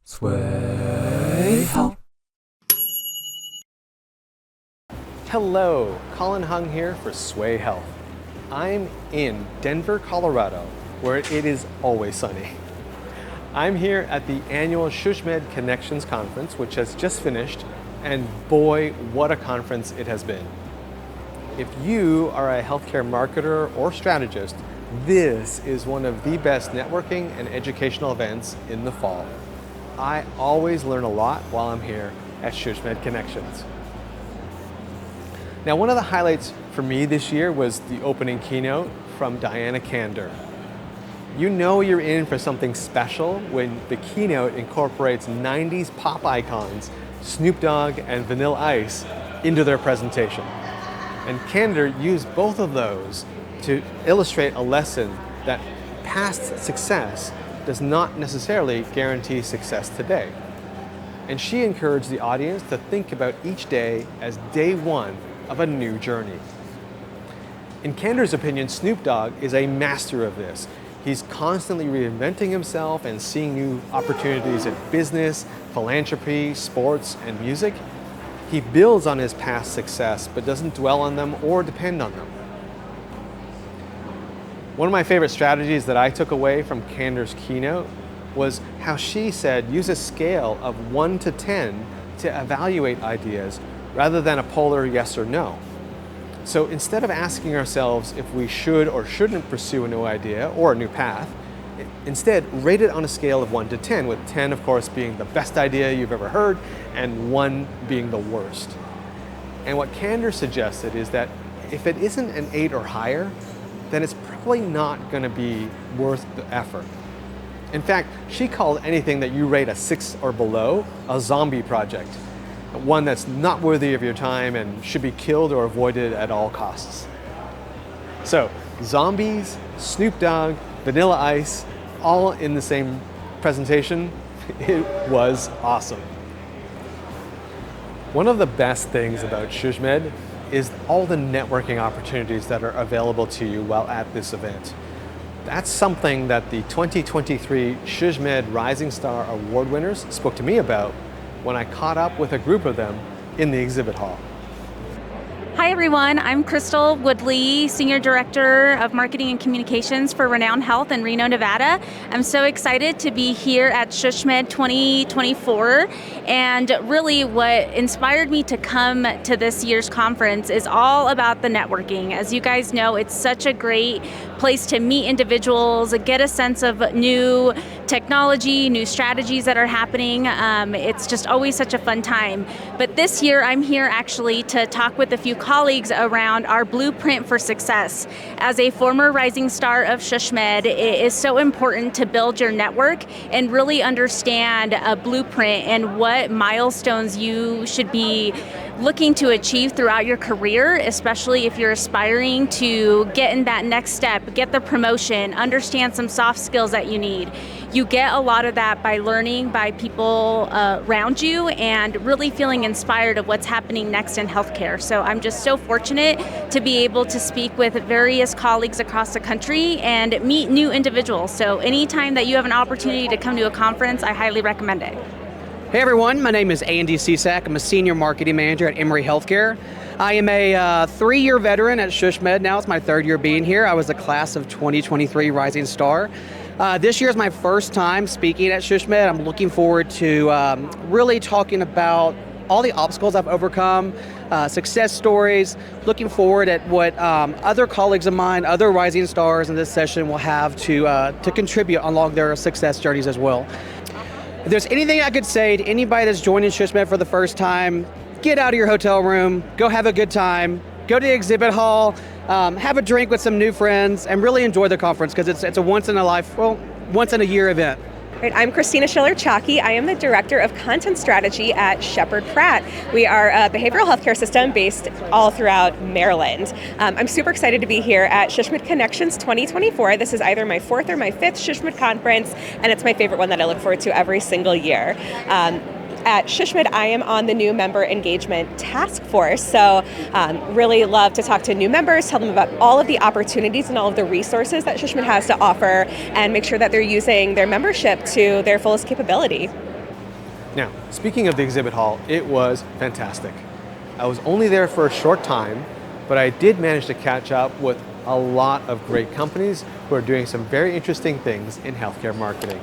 Sway Health. Hello, Colin Hung here for Sway Health. I'm in Denver, Colorado, where it is always sunny. I'm here at the annual SHSMD Connections conference, which has just finished, and boy, what a conference it has been. If you are a healthcare marketer or strategist, this is one of the best networking and educational events in the fall. I always learn a lot while I'm here at SHSMD Connections. Now, one of the highlights for me this year was the opening keynote from Diana Kander. You know you're in for something special when the keynote incorporates 90s pop icons, Snoop Dogg and Vanilla Ice, into their presentation. And Kander used both of those to illustrate a lesson that past success does not necessarily guarantee success today. And she encouraged the audience to think about each day as day one of a new journey. In Kander's opinion, Snoop Dogg is a master of this. He's constantly reinventing himself and seeing new opportunities in business, philanthropy, sports, and music. He builds on his past success, but doesn't dwell on them or depend on them. One of my favorite strategies that I took away from Kander's keynote was how she said use a scale of 1 to 10 to evaluate ideas rather than a polar yes or no. So instead of asking ourselves if we should or shouldn't pursue a new idea or a new path, instead rate it on a scale of 1 to 10, with 10 of course being the best idea you've ever heard and 1 being the worst. And what Kander suggested is that if it isn't an 8 or higher, then it's probably not going to be worth the effort. In fact, she called anything that you rate a 6 or below a zombie project, one that's not worthy of your time and should be killed or avoided at all costs. So, zombies, Snoop Dogg, Vanilla Ice, all in the same presentation. It was awesome. One of the best things about SHSMD is all the networking opportunities that are available to you while at this event. That's something that the 2023 SHSMD Rising Star Award winners spoke to me about when I caught up with a group of them in the exhibit hall. Hi everyone, I'm Cristal Woodley, Senior Director of Marketing and Communications for Renown Health in Reno, Nevada. I'm so excited to be here at SHSMD 2024, and really what inspired me to come to this year's conference is all about the networking. As you guys know, it's such a great place to meet individuals, get a sense of new technology, new strategies that are happening. It's just always such a fun time. But this year I'm here actually to talk with a few colleagues around our blueprint for success. As a former rising star of SHSMD, it is so important to build your network and really understand a blueprint and what milestones you should be looking to achieve throughout your career, especially if you're aspiring to get in that next step, get the promotion, understand some soft skills that you need. You get a lot of that by learning by people around you and really feeling inspired of what's happening next in healthcare. So I'm just so fortunate to be able to speak with various colleagues across the country and meet new individuals. So anytime that you have an opportunity to come to a conference, I highly recommend it. Hey everyone, my name is Andy Cessac. I'm a Senior Marketing Manager at Emory Healthcare. I am a 3-year veteran at SHSMD now. It's my 3rd year being here. I was the class of 2023 Rising Star. This year is my first time speaking at SHSMD. I'm looking forward to really talking about all the obstacles I've overcome, success stories, looking forward at what other colleagues of mine, other rising stars in this session will have to contribute along their success journeys as well. If there's anything I could say to anybody that's joining SHSMD for the first time, get out of your hotel room, go have a good time, go to the exhibit hall, have a drink with some new friends, and really enjoy the conference because it's a once in a year event. Right, I'm Kristina Schiller Chaki. I am the Director of Content Strategy at Sheppard Pratt. We are a behavioral healthcare system based all throughout Maryland. I'm super excited to be here at SHSMD Connections 2024. This is either my 4th or my 5th SHSMD conference, and it's my favorite one that I look forward to every single year. At SHSMD, I am on the new member engagement task force, so really love to talk to new members, tell them about all of the opportunities and all of the resources that SHSMD has to offer, and make sure that they're using their membership to their fullest capability. Now, speaking of the exhibit hall, it was fantastic. I was only there for a short time, but I did manage to catch up with a lot of great companies who are doing some very interesting things in healthcare marketing.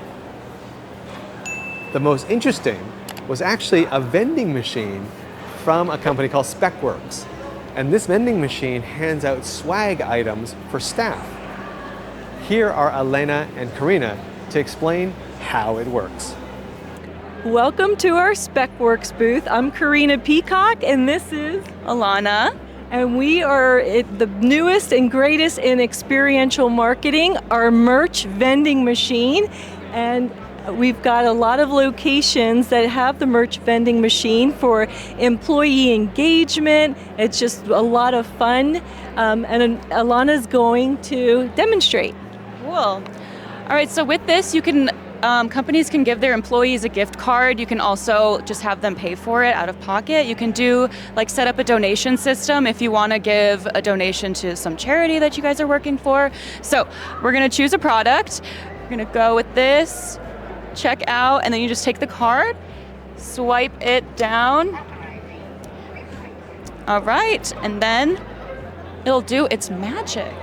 The most interesting was actually a vending machine from a company called SpecWorks. And this vending machine hands out swag items for staff. Here are Alana and Corina to explain how it works. Welcome to our SpecWorks booth. I'm Corina Peacock, and this is Alana. And we are the newest and greatest in experiential marketing, our merch vending machine. And we've got a lot of locations that have the merch vending machine for employee engagement. It's just a lot of fun. And Alana's going to demonstrate. Cool. All right, so with this, you can companies can give their employees a gift card. You can also just have them pay for it out of pocket. You can do set up a donation system if you want to give a donation to some charity that you guys are working for. So we're going to choose a product. We're going to go with this, check out, and then you just take the card, swipe it down. All right, and then it'll do its magic.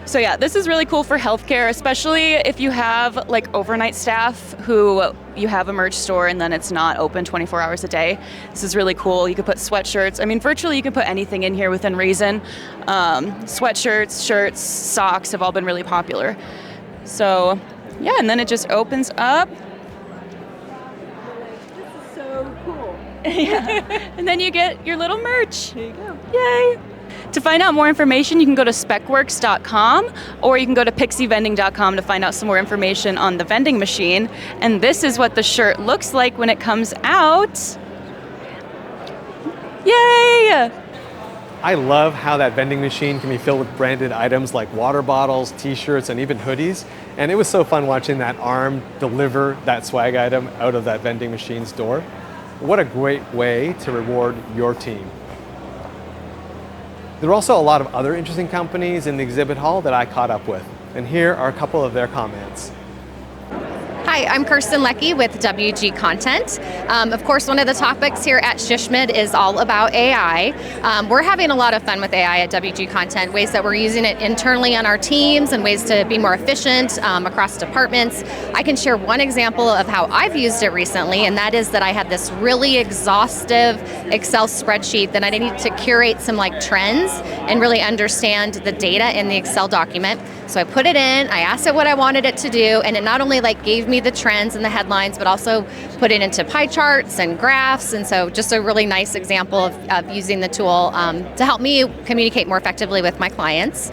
So yeah, this is really cool for healthcare, especially if you have overnight staff who you have a merch store and then it's not open 24 hours a day. This is really cool. You could put sweatshirts. I mean, virtually you can put anything in here within reason. Sweatshirts, shirts, socks have all been really popular. So yeah, and then it just opens up. This is so cool. Yeah. And then you get your little merch. There you go. Yay! To find out more information, you can go to SpecWorks.com or you can go to PixieVending.com to find out some more information on the vending machine. And this is what the shirt looks like when it comes out. Yay! I love how that vending machine can be filled with branded items like water bottles, t-shirts, and even hoodies. And it was so fun watching that arm deliver that swag item out of that vending machine's door. What a great way to reward your team. There are also a lot of other interesting companies in the exhibit hall that I caught up with, and here are a couple of their comments. Hi, I'm Kirsten Lecky with WG Content. Of course, one of the topics here at SHSMD is all about AI. We're having a lot of fun with AI at WG Content, ways that we're using it internally on our teams and ways to be more efficient across departments. I can share one example of how I've used it recently, and that is that I had this really exhaustive Excel spreadsheet that I needed to curate some trends and really understand the data in the Excel document. So I put it in, I asked it what I wanted it to do, and it not only gave me the trends and the headlines, but also put it into pie charts and graphs. And so just a really nice example of using the tool to help me communicate more effectively with my clients.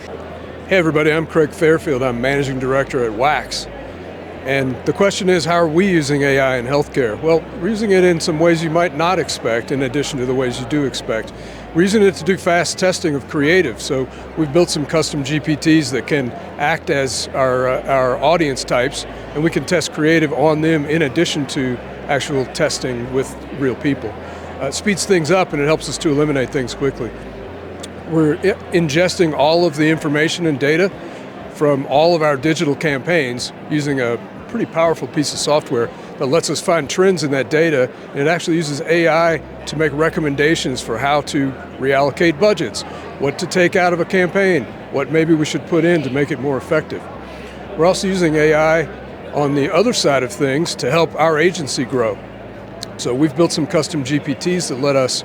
Hey everybody, I'm Craig Fairfield. I'm Managing Director at Wax. And the question is, how are we using AI in healthcare? Well, we're using it in some ways you might not expect, in addition to the ways you do expect. We're using it to do fast testing of creative. So we've built some custom GPTs that can act as our audience types, and we can test creative on them in addition to actual testing with real people. It speeds things up and it helps us to eliminate things quickly. We're ingesting all of the information and data from all of our digital campaigns using a pretty powerful piece of software that lets us find trends in that data, and it actually uses AI to make recommendations for how to reallocate budgets, what to take out of a campaign, what maybe we should put in to make it more effective. We're also using AI on the other side of things to help our agency grow. So we've built some custom GPTs that let us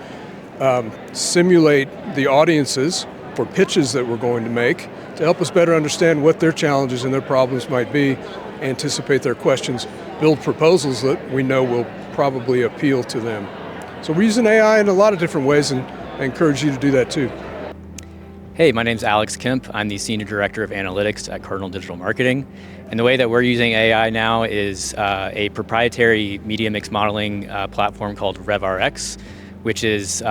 simulate the audiences for pitches that we're going to make to help us better understand what their challenges and their problems might be, anticipate their questions, build proposals that we know will probably appeal to them. So we're using AI in a lot of different ways, and I encourage you to do that too. Hey, my name's Alex Kemp. I'm the Senior Director of Analytics at Cardinal Digital Marketing. And the way that we're using AI now is a proprietary media mix modeling platform called RevRx, which is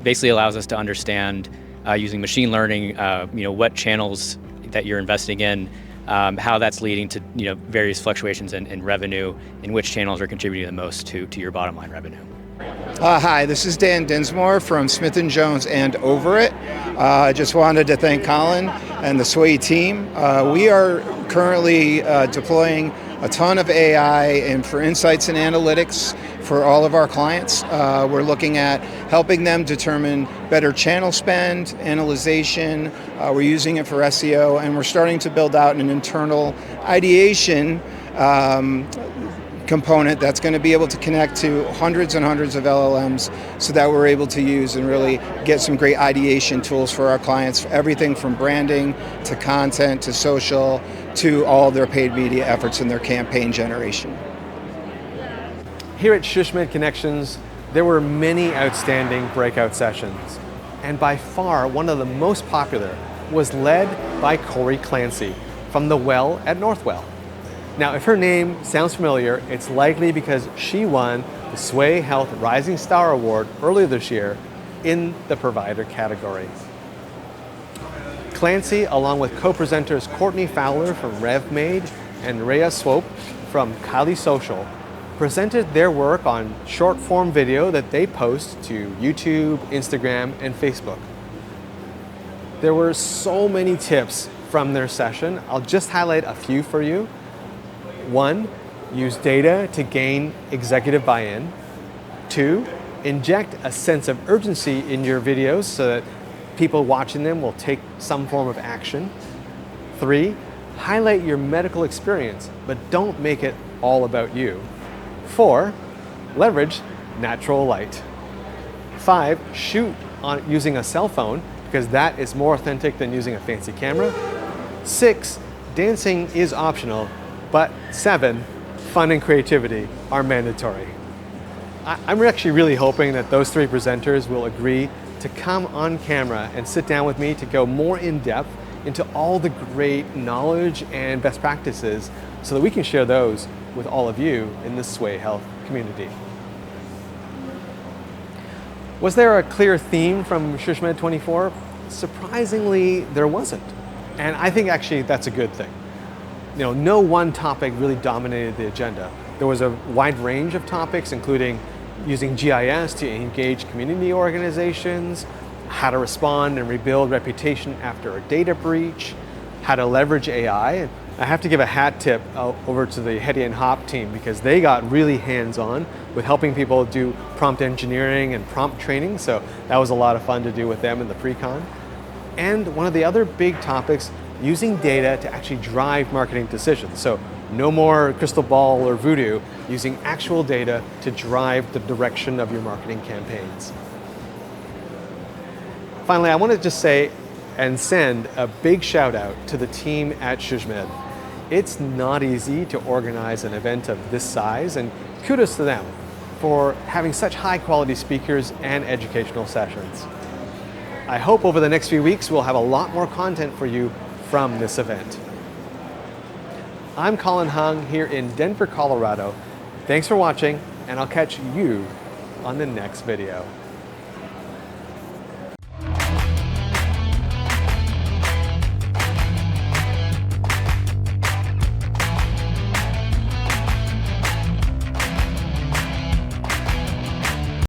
basically allows us to understand using machine learning, what channels that you're investing in, how that's leading to various fluctuations in revenue, and which channels are contributing the most to your bottom line revenue. Hi, this is Dan Dinsmore from Smith+Jones and Over It. I just wanted to thank Colin and the SWAY team. We are currently deploying a ton of AI and for insights and analytics for all of our clients. We're looking at helping them determine better channel spend, analyzation. We're using it for SEO, and we're starting to build out an internal ideation component that's going to be able to connect to hundreds and hundreds of LLMs so that we're able to use and really get some great ideation tools for our clients, everything from branding to content to social to all of their paid media efforts and their campaign generation. Here at SHSMD Connections, there were many outstanding breakout sessions, and by far one of the most popular was led by Corey Clancy from the Well at Northwell. Now, if her name sounds familiar, it's likely because she won the Sway Health Rising Star Award earlier this year in the provider category. Clancy, along with co-presenters Courtney Fowler from RevMade and Rhea Swope from Kylie Social, presented their work on short-form video that they post to YouTube, Instagram, and Facebook. There were so many tips from their session. I'll just highlight a few for you. 1, use data to gain executive buy-in. 2, inject a sense of urgency in your videos so that people watching them will take some form of action. 3, highlight your medical experience, but don't make it all about you. 4, leverage natural light. 5, shoot using a cell phone because that is more authentic than using a fancy camera. 6, dancing is optional, but 7, fun and creativity are mandatory. I'm actually really hoping that those 3 presenters will agree to come on camera and sit down with me to go more in depth into all the great knowledge and best practices so that we can share those with all of you in the Sway Health community. Was there a clear theme from SHSMD 24? Surprisingly, there wasn't. And I think actually that's a good thing. No one topic really dominated the agenda. There was a wide range of topics, including using GIS to engage community organizations, how to respond and rebuild reputation after a data breach, how to leverage AI. And I have to give a hat tip over to the Hetty and Hop team because they got really hands-on with helping people do prompt engineering and prompt training. So that was a lot of fun to do with them in the pre-con. And one of the other big topics, using data to actually drive marketing decisions. So no more crystal ball or voodoo, using actual data to drive the direction of your marketing campaigns. Finally, I want to just say and send a big shout out to the team at SHSMD. It's not easy to organize an event of this size, and kudos to them for having such high quality speakers and educational sessions. I hope over the next few weeks we'll have a lot more content for you from this event. I'm Colin Hung here in Denver, Colorado. Thanks for watching, and I'll catch you on the next video.